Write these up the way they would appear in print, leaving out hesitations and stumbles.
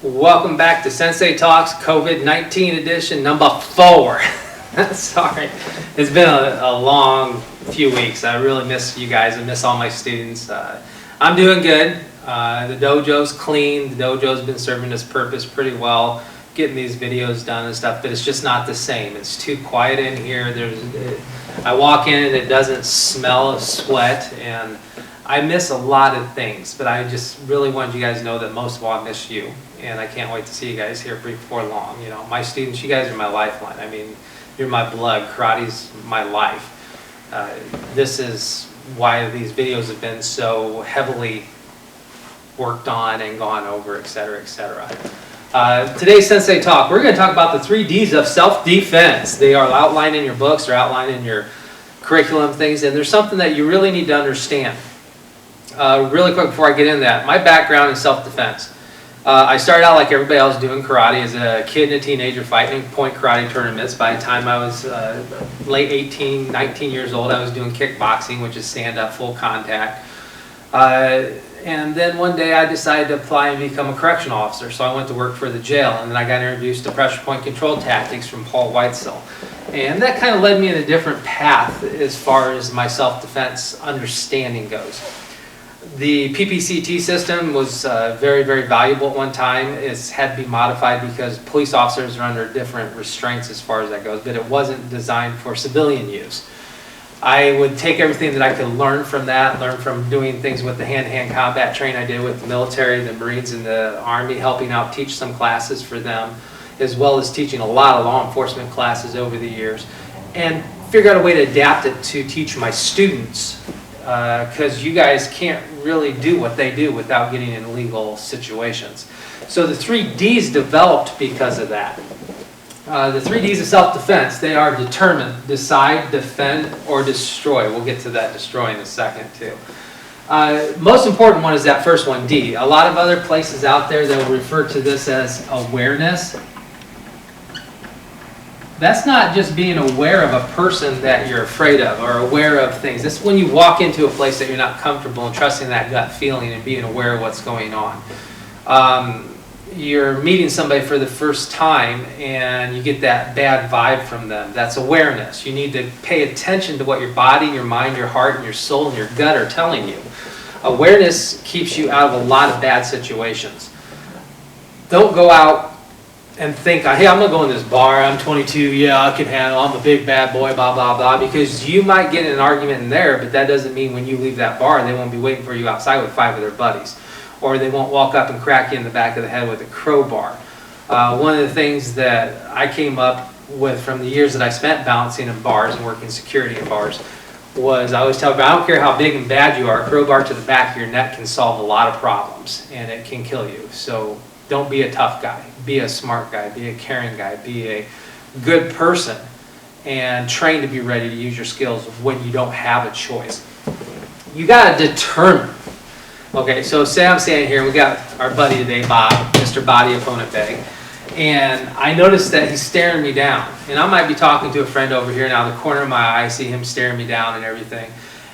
Welcome back to Sensei Talks COVID-19 edition number 4. Sorry, it's been a long few weeks. I really miss you guys. I miss all my students. I'm doing good. The dojo's clean. The dojo's been serving its purpose pretty well, getting these videos done and stuff, but it's just not the same. It's too quiet in here. I walk in and it doesn't smell of sweat, and I miss a lot of things, but I just really wanted you guys to know that most of all I miss you, and I can't wait to see you guys here before long. You know, my students, you guys are my lifeline. I mean, you're my blood. Karate's my life. This is why these videos have been so heavily worked on and gone over, etc., etc. Today's Sensei Talk, we're going to talk about the 3 Ds of self-defense. They are outlined in your books, they're outlined in your curriculum things, and there's something that you really need to understand. Really quick before I get into that, my background in self-defense. I started out like everybody else doing karate as a kid and a teenager fighting point karate tournaments. By the time I was late 18, 19 years old, I was doing kickboxing, which is stand-up, full contact. And then one day I decided to apply and become a correctional officer, so I went to work for the jail, and then I got introduced to pressure point control tactics from Paul Weitzel. And that kind of led me in a different path as far as my self-defense understanding goes. The PPCT system was very, very valuable at one time. It's had to be modified because police officers are under different restraints as far as that goes, but it wasn't designed for civilian use. I would take everything that I could learn from that, learn from doing things with the hand-to-hand combat training I did with the military, the Marines, and the Army, helping out teach some classes for them, as well as teaching a lot of law enforcement classes over the years, and figure out a way to adapt it to teach my students, because you guys can't really do what they do without getting in legal situations. So the 3 Ds developed because of that. The 3 Ds of self-defense, they are determine, decide, defend, or destroy. We'll get to that destroy in a second too. Most important one is that first one, D. A lot of other places out there that will refer to this as awareness. That's not just being aware of a person that you're afraid of or aware of things. This is when you walk into a place that you're not comfortable and trusting that gut feeling and being aware of what's going on. You're meeting somebody for the first time and you get that bad vibe from them. That's awareness. You need to pay attention to what your body, your mind, your heart, and your soul and your gut are telling you. Awareness keeps you out of a lot of bad situations. Don't go out and think, hey, I'm going to go in this bar, I'm 22, yeah, I can handle, I'm a big bad boy, blah, blah, blah, because you might get in an argument in there, but that doesn't mean when you leave that bar, they won't be waiting for you outside with 5 of their buddies. Or they won't walk up and crack you in the back of the head with a crowbar. One of the things that I came up with from the years that I spent balancing in bars and working security in bars was I always tell people, I don't care how big and bad you are, a crowbar to the back of your neck can solve a lot of problems, and it can kill you. So don't be a tough guy. Be a smart guy. Be a caring guy. Be a good person, and train to be ready to use your skills when you don't have a choice. You got to determine. Okay, so say I'm standing here, we got our buddy today, Bob, Mr. Body Opponent Bag, and I noticed that he's staring me down. And I might be talking to a friend over here, now the corner of my eye, I see him staring me down and everything.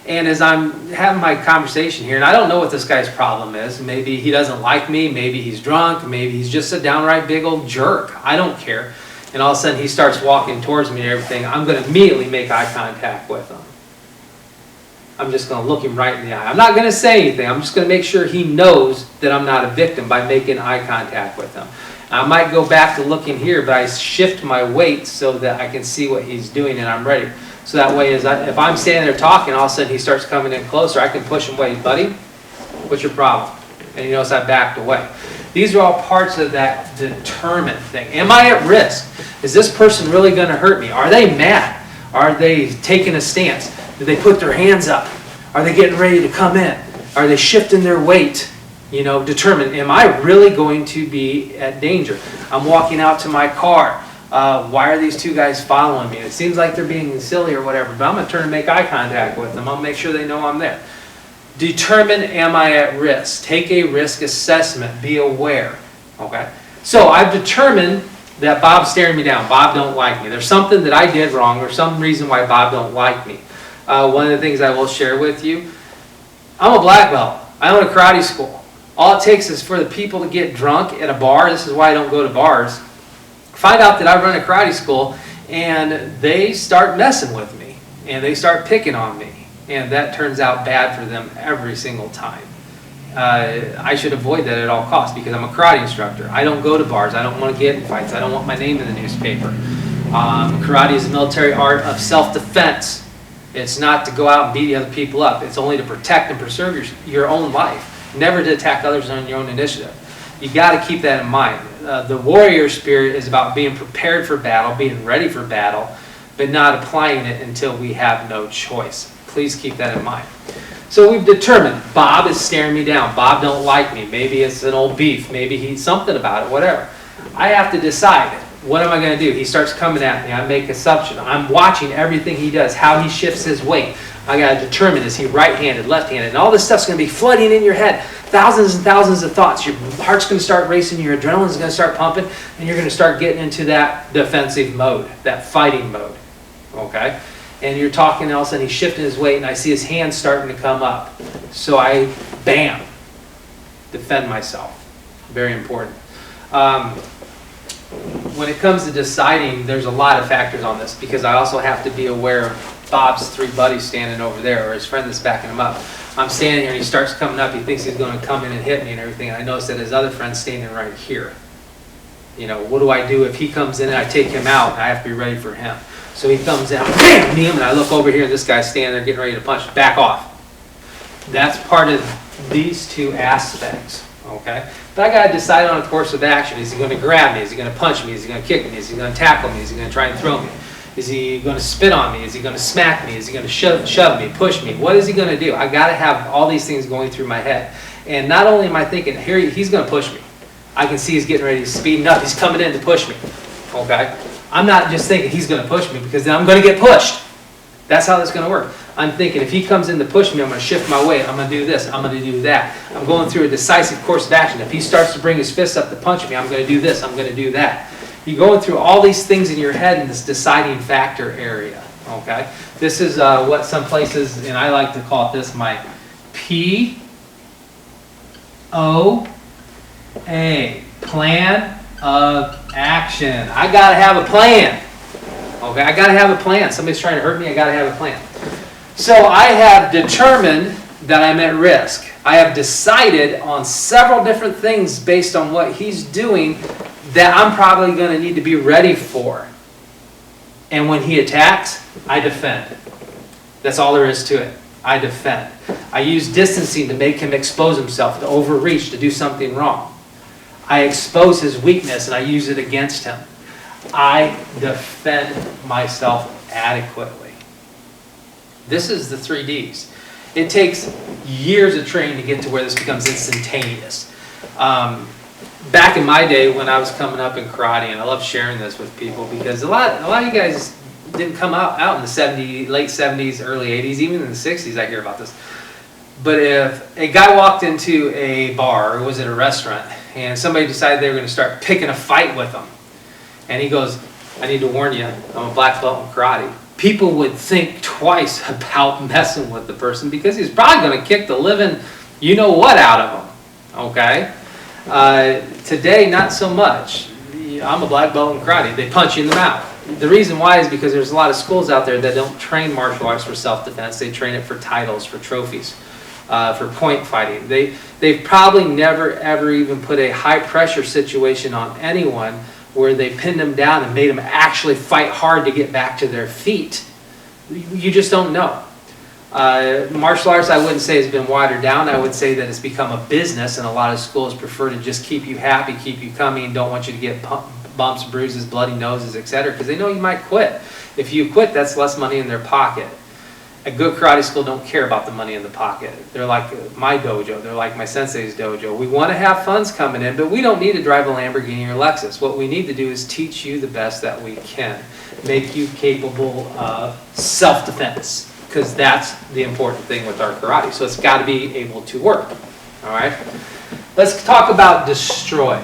And as I'm having my conversation here, and I don't know what this guy's problem is, maybe he doesn't like me, maybe he's drunk, maybe he's just a downright big old jerk, I don't care. And all of a sudden he starts walking towards me and everything, I'm going to immediately make eye contact with him. I'm just going to look him right in the eye. I'm not going to say anything. I'm just going to make sure he knows that I'm not a victim by making eye contact with him. I might go back to looking here, but I shift my weight so that I can see what he's doing and I'm ready. So that way, if I'm standing there talking, all of a sudden he starts coming in closer, I can push him away. Buddy, what's your problem? And he knows I backed away. These are all parts of that determine thing. Am I at risk? Is this person really going to hurt me? Are they mad? Are they taking a stance? Do they put their hands up? Are they getting ready to come in? Are they shifting their weight? You know, determine, am I really going to be at danger? I'm walking out to my car. Why are these 2 guys following me? It seems like they're being silly or whatever, but I'm going to turn and make eye contact with them. I'll make sure they know I'm there. Determine, am I at risk? Take a risk assessment. Be aware. Okay? So I've determined that Bob's staring me down. Bob don't like me. There's something that I did wrong or some reason why Bob don't like me. One of the things I will share with you, I'm a black belt. I own a karate school. All it takes is for the people to get drunk at a bar. This is why I don't go to bars. Find out that I run a karate school, and they start messing with me, and they start picking on me, and that turns out bad for them every single time. I should avoid that at all costs because I'm a karate instructor. I don't go to bars. I don't want to get in fights. I don't want my name in the newspaper. Karate is a military art of self-defense. It's not to go out and beat other people up. It's only to protect and preserve your own life, never to attack others on your own initiative. You got to keep that in mind. The warrior spirit is about being prepared for battle, being ready for battle, but not applying it until we have no choice. Please keep that in mind. So we've determined Bob is staring me down. Bob don't like me. Maybe it's an old beef. Maybe he's something about it, whatever. I have to decide, what am I going to do? He starts coming at me. I make assumption. I'm watching everything he does, how he shifts his weight. I got to determine, is he right-handed, left-handed? And all this stuff's going to be flooding in your head. Thousands and thousands of thoughts. Your heart's going to start racing. Your adrenaline's going to start pumping. And you're going to start getting into that defensive mode, that fighting mode. Okay? And you're talking, and all of a sudden he's shifting his weight, and I see his hands starting to come up. So I, bam, defend myself. Very important. When it comes to deciding, there's a lot of factors on this because I also have to be aware of Bob's three buddies standing over there, or his friend that's backing him up. I'm standing here and he starts coming up. He thinks he's going to come in and hit me and everything. And I notice that his other friend's standing right here. You know, what do I do if he comes in and I take him out? I have to be ready for him. So he comes in, bam, me, and I look over here and this guy's standing there getting ready to punch. Back off. That's part of these two aspects. Okay? But I got to decide on a course of action. Is he going to grab me? Is he going to punch me? Is he going to kick me? Is he going to tackle me? Is he going to try and throw me? Is he going to spit on me? Is he going to smack me? Is he going to shove me, push me? What is he going to do? I got to have all these things going through my head. And not only am I thinking, here he's going to push me. I can see he's getting ready to speed up. He's coming in to push me. Okay? I'm not just thinking he's going to push me because then I'm going to get pushed. That's how that's going to work. I'm thinking if he comes in to push me, I'm going to shift my weight. I'm going to do this. I'm going to do that. I'm going through a decisive course of action. If he starts to bring his fists up to punch me, I'm going to do this. I'm going to do that. You're going through all these things in your head in this deciding factor area. Okay? This is what some places, and I like to call it this, my P-O-A, plan of action. I got to have a plan. Okay, I got to have a plan. Somebody's trying to hurt me, I got to have a plan. So I have determined that I'm at risk. I have decided on several different things based on what he's doing that I'm probably going to need to be ready for. And when he attacks, I defend. That's all there is to it. I defend. I use distancing to make him expose himself, to overreach, to do something wrong. I expose his weakness and I use it against him. I defend myself adequately. This is the 3 Ds. It takes years of training to get to where this becomes instantaneous. Back in my day when I was coming up in karate, and I love sharing this with people because a lot of you guys didn't come out in the late 70s, early 80s, even in the 60s I hear about this. But if a guy walked into a bar or was at a restaurant and somebody decided they were going to start picking a fight with them, and he goes, I need to warn you, I'm a black belt in karate. People would think twice about messing with the person because he's probably going to kick the living you-know-what out of them. Okay? Today, not so much. I'm a black belt in karate. They punch you in the mouth. The reason why is because there's a lot of schools out there that don't train martial arts for self-defense. They train it for titles, for trophies, for point fighting. They've probably never, ever even put a high-pressure situation on anyone where they pinned them down and made them actually fight hard to get back to their feet. You just don't know. Martial arts, I wouldn't say has been watered down. I would say that it's become a business, and a lot of schools prefer to just keep you happy, keep you coming, don't want you to get bumps, bruises, bloody noses, etc., because they know you might quit. If you quit, that's less money in their pocket. A good karate school don't care about the money in the pocket. They're like my dojo. They're like my sensei's dojo. We want to have funds coming in, but we don't need to drive a Lamborghini or Lexus. What we need to do is teach you the best that we can. Make you capable of self-defense, because that's the important thing with our karate. So it's got to be able to work. All right? Let's talk about destroy.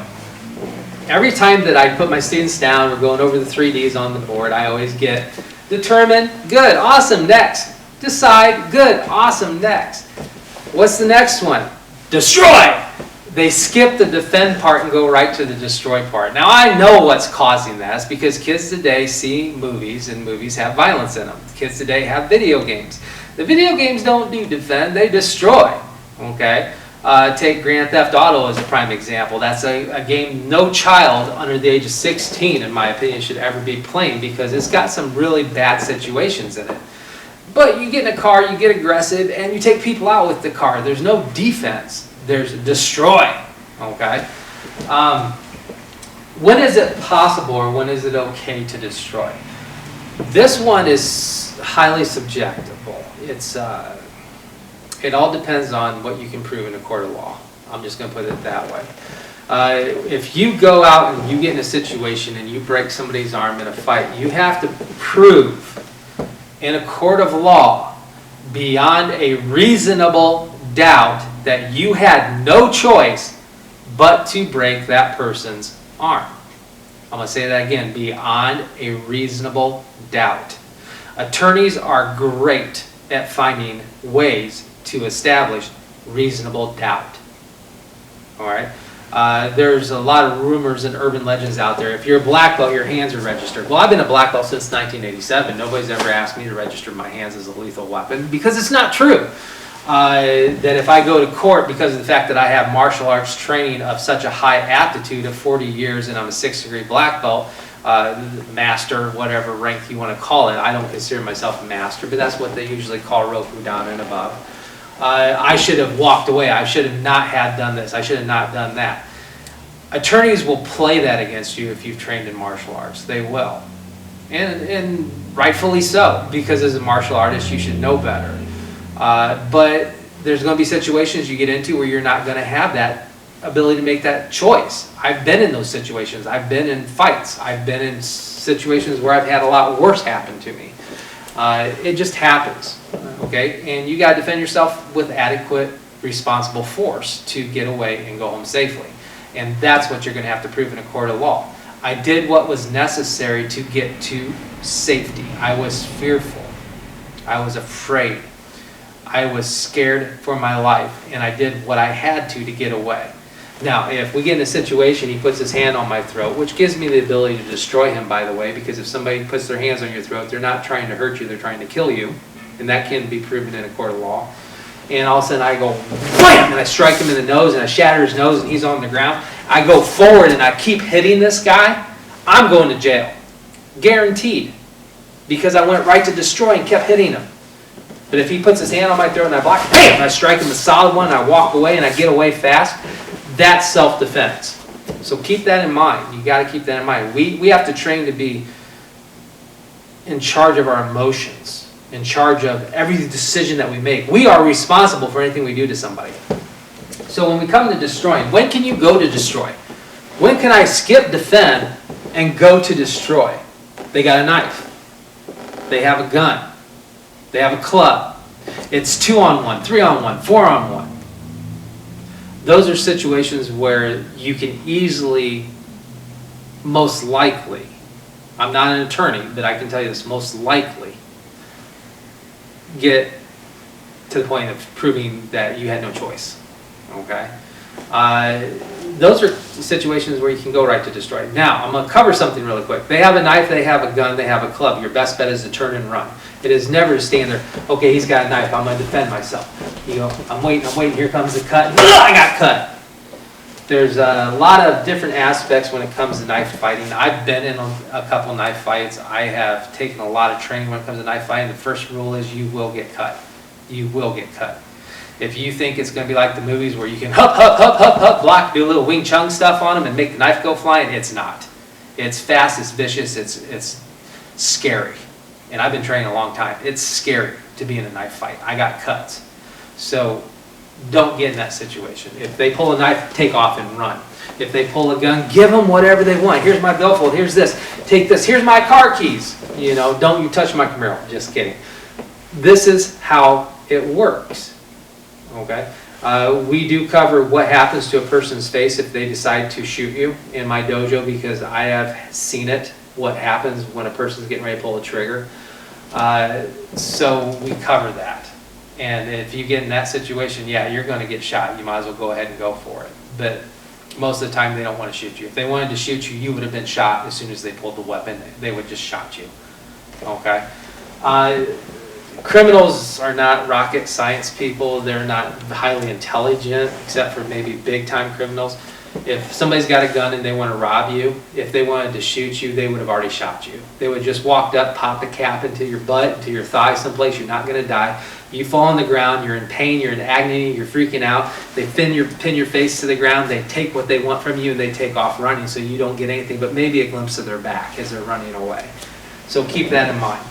Every time that I put my students down, we're going over the 3 Ds on the board, I always get determine, good, awesome, next. Decide, good, awesome, next. What's the next one? Destroy! they skip the defend part and go right to the destroy part. Now I know what's causing that. It's because kids today see movies, and movies have violence in them. Kids today have video games. The video games don't do defend, they destroy. Okay? Take Grand Theft Auto as a prime example. That's a game no child under the age of 16, in my opinion, should ever be playing, because it's got some really bad situations in it. But you get in a car, you get aggressive, and you take people out with the car. There's no defense. There's destroy. Okay? When is it possible, or when is it okay to destroy? This one is highly subjective. It all depends on what you can prove in a court of law. I'm just going to put it that way. If you go out and you get in a situation and you break somebody's arm in a fight, you have to prove in a court of law beyond a reasonable doubt that you had no choice but to break that person's arm. I'm going to say that again, beyond a reasonable doubt. Attorneys are great at finding ways to establish reasonable doubt. All right? There's a lot of rumors and urban legends out there. If you're a black belt, your hands are registered. Well, I've been a black belt since 1987. Nobody's ever asked me to register my hands as a lethal weapon, because it's not true. That if I go to court because of the fact that I have martial arts training of such a high aptitude of 40 years and I'm a 6th degree black belt, master, whatever rank you want to call it. I don't consider myself a master, but that's what they usually call Roku down and above. I should have walked away. I should have not had done this. I should have not done that. Attorneys will play that against you if you've trained in martial arts. They will. And rightfully so, because as a martial artist you should know better. But there's going to be situations you get into where you're not going to have that ability to make that choice. I've been in those situations. I've been in fights. I've been in situations where I've had a lot worse happen to me. It just happens, okay? And you got to defend yourself with adequate, responsible force to get away and go home safely. And that's what you're going to have to prove in a court of law. I did what was necessary to get to safety. I was fearful. I was afraid. I was scared for my life, and I did what I had to get away. Now, if we get in a situation, he puts his hand on my throat, which gives me the ability to destroy him, by the way, because if somebody puts their hands on your throat, they're not trying to hurt you, they're trying to kill you, and that can be proven in a court of law. And all of a sudden I go, wham, and I strike him in the nose, and I shatter his nose, and he's on the ground. I go forward, and I keep hitting this guy. I'm going to jail. Guaranteed. Because I went right to destroy and kept hitting him. But if he puts his hand on my throat and I block, bam, and I strike him a solid one, and I walk away, and I get away fast, that's self-defense. So keep that in mind. You got to keep that in mind. We have to train to be in charge of our emotions, in charge of every decision that we make. We are responsible for anything we do to somebody. So when we come to destroying, when can you go to destroy? When can I skip defend and go to destroy? They got a knife. They have a gun. They have a club. It's 2-on-1, 3-on-1, 4-on-1. Those are situations where you can easily, most likely, I'm not an attorney, but I can tell you this, most likely, get to the point of proving that you had no choice. Okay? Those are situations where you can go right to destroy. Now, I'm going to cover something really quick. They have a knife, they have a gun, they have a club. Your best bet is to turn and run. It is never to stand there, okay, he's got a knife, I'm going to defend myself. You know, I'm waiting, here comes the cut. I got cut. There's a lot of different aspects when it comes to knife fighting. I've been in a couple knife fights. I have taken a lot of training when it comes to knife fighting. The first rule is you will get cut. You will get cut. If you think it's going to be like the movies where you can hup, block, do a little Wing Chun stuff on them and make the knife go flying, it's not. It's fast, it's vicious, it's scary. And I've been training a long time. It's scary to be in a knife fight. I got cuts. So don't get in that situation. If they pull a knife, take off and run. If they pull a gun, give them whatever they want. Here's my billfold, here's this, take this, here's my car keys. You know, don't you touch my Camaro. Just kidding. This is how it works. Okay? We do cover what happens to a person's face if they decide to shoot you in my dojo, because I have seen it, what happens when a person's getting ready to pull a trigger. So we cover that. And if you get in that situation, yeah, you're going to get shot. You might as well go ahead and go for it. but most of the time they don't want to shoot you. If they wanted to shoot you, you would have been shot as soon as they pulled the weapon. They would just shot you. Okay? Criminals are not rocket science people. They're not highly intelligent, except for maybe big-time criminals. If somebody's got a gun and they want to rob you, if they wanted to shoot you, they would have already shot you. They would have just walked up, popped a cap into your butt, into your thigh, someplace you're not going to die. You fall on the ground, you're in pain, you're in agony, you're freaking out. They pin your face to the ground, they take what they want from you, and they take off running so you don't get anything but maybe a glimpse of their back as they're running away. So keep that in mind.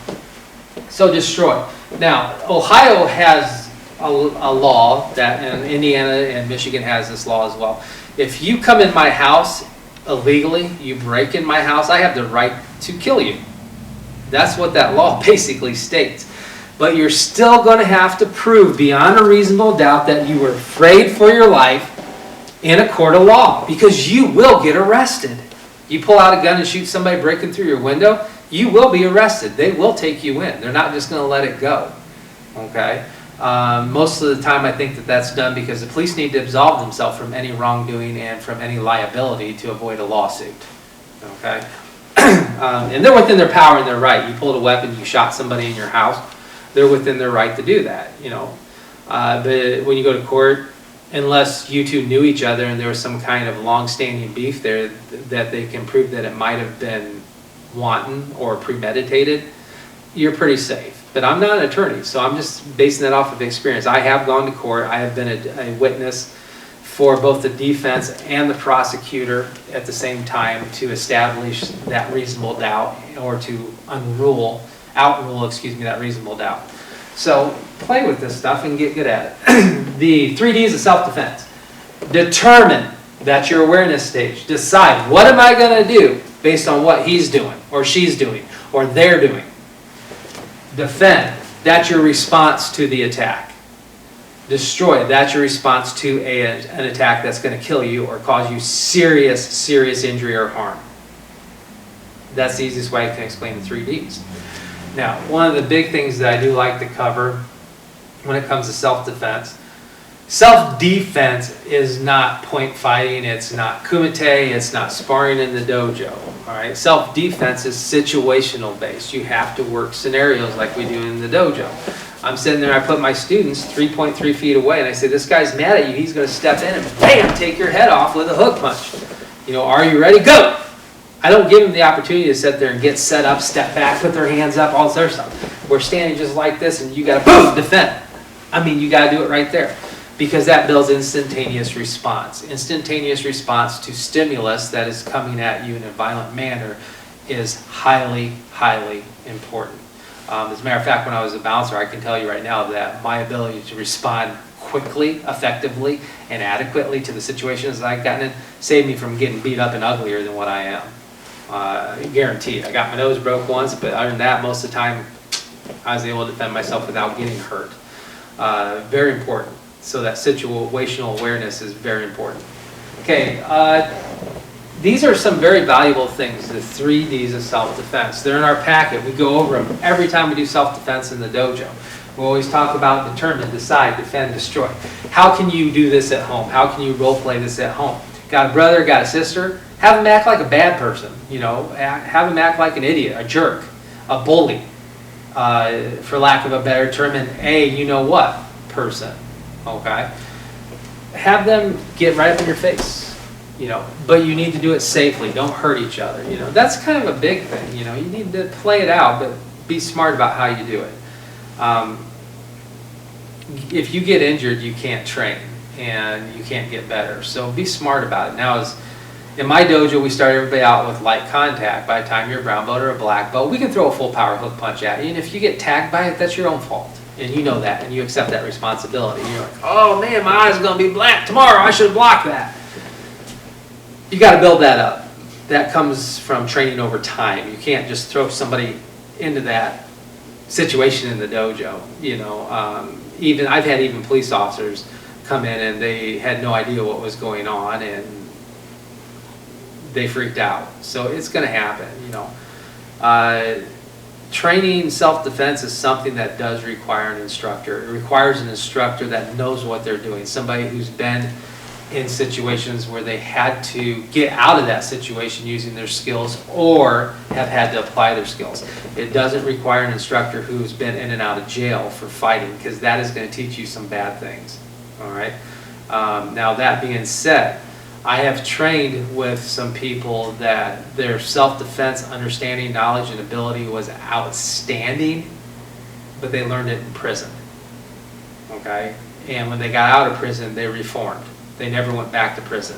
So destroy. Now, Ohio has a law that, and Indiana and Michigan has this law as well. If you come in my house illegally, you break in my house, I have the right to kill you. That's what that law basically states. But you're still going to have to prove beyond a reasonable doubt that you were afraid for your life in a court of law, because you will get arrested. You pull out a gun and shoot somebody breaking through your window, you will be arrested. They will take you in. They're not just going to let it go. Okay? Most of the time I think that that's done because the police need to absolve themselves from any wrongdoing and from any liability to avoid a lawsuit. Okay? And they're within their power and their right. You pulled a weapon, you shot somebody in your house, they're within their right to do that. You know. But when you go to court, unless you two knew each other and there was some kind of long-standing beef there that they can prove that it might have been wanton or premeditated, you're pretty safe. But I'm not an attorney, so I'm just basing that off of experience. I have gone to court. I have been a witness for both the defense and the prosecutor at the same time to establish that reasonable doubt, or to outrule that reasonable doubt. So play with this stuff and get good at it. The 3 Ds of self-defense. Determine, that's your awareness stage. Decide, what am I going to do based on what he's doing, or she's doing, or they're doing. Defend, that's your response to the attack. Destroy, that's your response to an attack that's going to kill you or cause you serious injury or harm. That's the easiest way I can explain the 3 Ds. Now, one of the big things that I do like to cover when it comes to self-defense, self-defense is not point fighting, it's not kumite, it's not sparring in the dojo. All right? Self-defense is situational based. You have to work scenarios like we do in the dojo. I'm sitting there, I put my students 3.3 feet away, and I say, this guy's mad at you, he's going to step in and bam, take your head off with a hook punch. You know, are you ready? Go! I don't give them the opportunity to sit there and get set up, step back, put their hands up, all this other stuff. We're standing just like this, and you got to boom, defend. I mean, you got to do it right there, because that builds instantaneous response. Instantaneous response to stimulus that is coming at you in a violent manner is highly, highly important. As a matter of fact, when I was a bouncer, I can tell you right now that my ability to respond quickly, effectively, and adequately to the situations that I've gotten in saved me from getting beat up and uglier than what I am. Guaranteed. I got my nose broke once, but other than that, most of the time, I was able to defend myself without getting hurt. Very important. So that situational awareness is very important. Okay, these are some very valuable things, the 3 Ds of self-defense. They're in our packet. We go over them every time we do self-defense in the dojo. We always talk about determine, decide, defend, destroy. How can you do this at home? How can you role play this at home? Got a brother, got a sister? Have them act like a bad person. You know, have them act like an idiot, a jerk, a bully. For lack of a better term, an you-know-what person. Okay? Have them get right up in your face. You know, but you need to do it safely. Don't hurt each other. You know, that's kind of a big thing. You know, you need to play it out, but be smart about how you do it. If you get injured, you can't train and you can't get better. So be smart about it. Now, in my dojo, we start everybody out with light contact. By the time you're a brown belt or a black belt, we can throw a full power hook punch at you. And if you get tagged by it, that's your own fault. And you know that, and you accept that responsibility. You're like, oh man, my eyes are going to be black tomorrow. I should have blocked that. You got to build that up. That comes from training over time. You can't just throw somebody into that situation in the dojo. You know, even I've had even police officers come in and they had no idea what was going on and they freaked out. So it's going to happen. You know, training self-defense is something that does require an instructor. It requires an instructor that knows what they're doing. Somebody who's been in situations where they had to get out of that situation using their skills or have had to apply their skills. It doesn't require an instructor who's been in and out of jail for fighting, because that is going to teach you some bad things. All right. Now, that being said, I have trained with some people that their self-defense understanding, knowledge, and ability was outstanding, but they learned it in prison. Okay? And when they got out of prison, they reformed. They never went back to prison.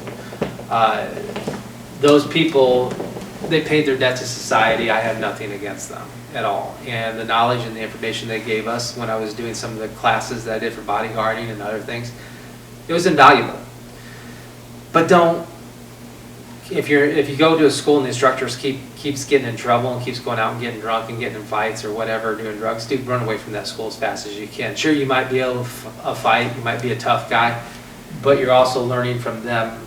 Those people, they paid their debt to society. I have nothing against them at all. And the knowledge and the information they gave us when I was doing some of the classes that I did for bodyguarding and other things, it was invaluable. But don't, if you go to a school and the instructors keeps getting in trouble and keeps going out and getting drunk and getting in fights or whatever, doing drugs, dude, run away from that school as fast as you can. Sure, you might be able to fight, you might be a tough guy, but you're also learning from them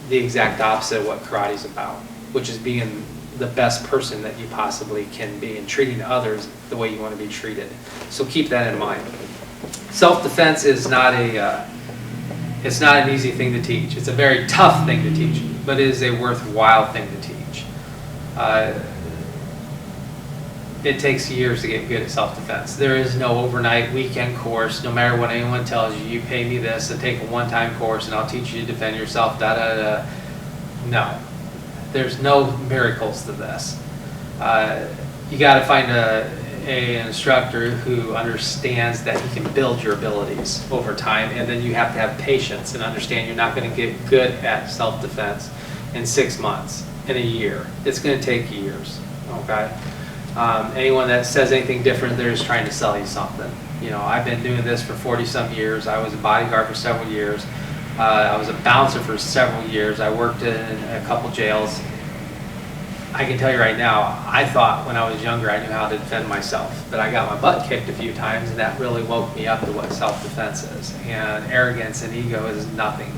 the exact opposite of what karate's about, which is being the best person that you possibly can be and treating others the way you want to be treated. So keep that in mind. Self-defense is not it's not an easy thing to teach. It's a very tough thing to teach, but it is a worthwhile thing to teach. It takes years to get good at self-defense. There is no overnight weekend course. No matter what anyone tells you, you pay me this to take a one-time course and I'll teach you to defend yourself, da-da-da. No. There's no miracles to this. You got to find an instructor who understands that he can build your abilities over time, and then you have to have patience and understand you're not going to get good at self-defense in 6 months, in a year. It's going to take years, okay? Anyone that says anything different, they're just trying to sell you something. You know, I've been doing this for 40-some years. I was a bodyguard for several years. I was a bouncer for several years. I worked in a couple jails. I can tell you right now, I thought when I was younger I knew how to defend myself, but I got my butt kicked a few times, and that really woke me up to what self-defense is. And arrogance and ego is nothing.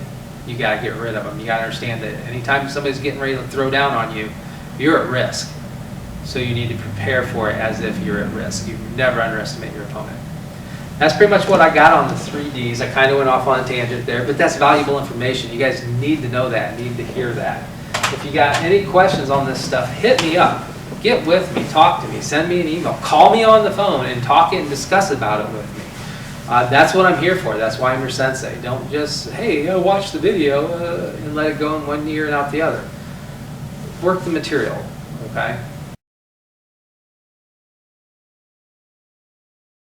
You got to get rid of them. You got to understand that anytime somebody's getting ready to throw down on you, you're at risk. So you need to prepare for it as if you're at risk. You never underestimate your opponent. That's pretty much what I got on the 3Ds. I kind of went off on a tangent there, but that's valuable information. You guys need to know that, need to hear that. If you got any questions on this stuff, hit me up. Get with me, talk to me, send me an email, call me on the phone and talk and discuss about it with me. That's what I'm here for. That's why I'm your sensei. Don't just, hey, watch the video and let it go in one ear and out the other. Work the material, okay?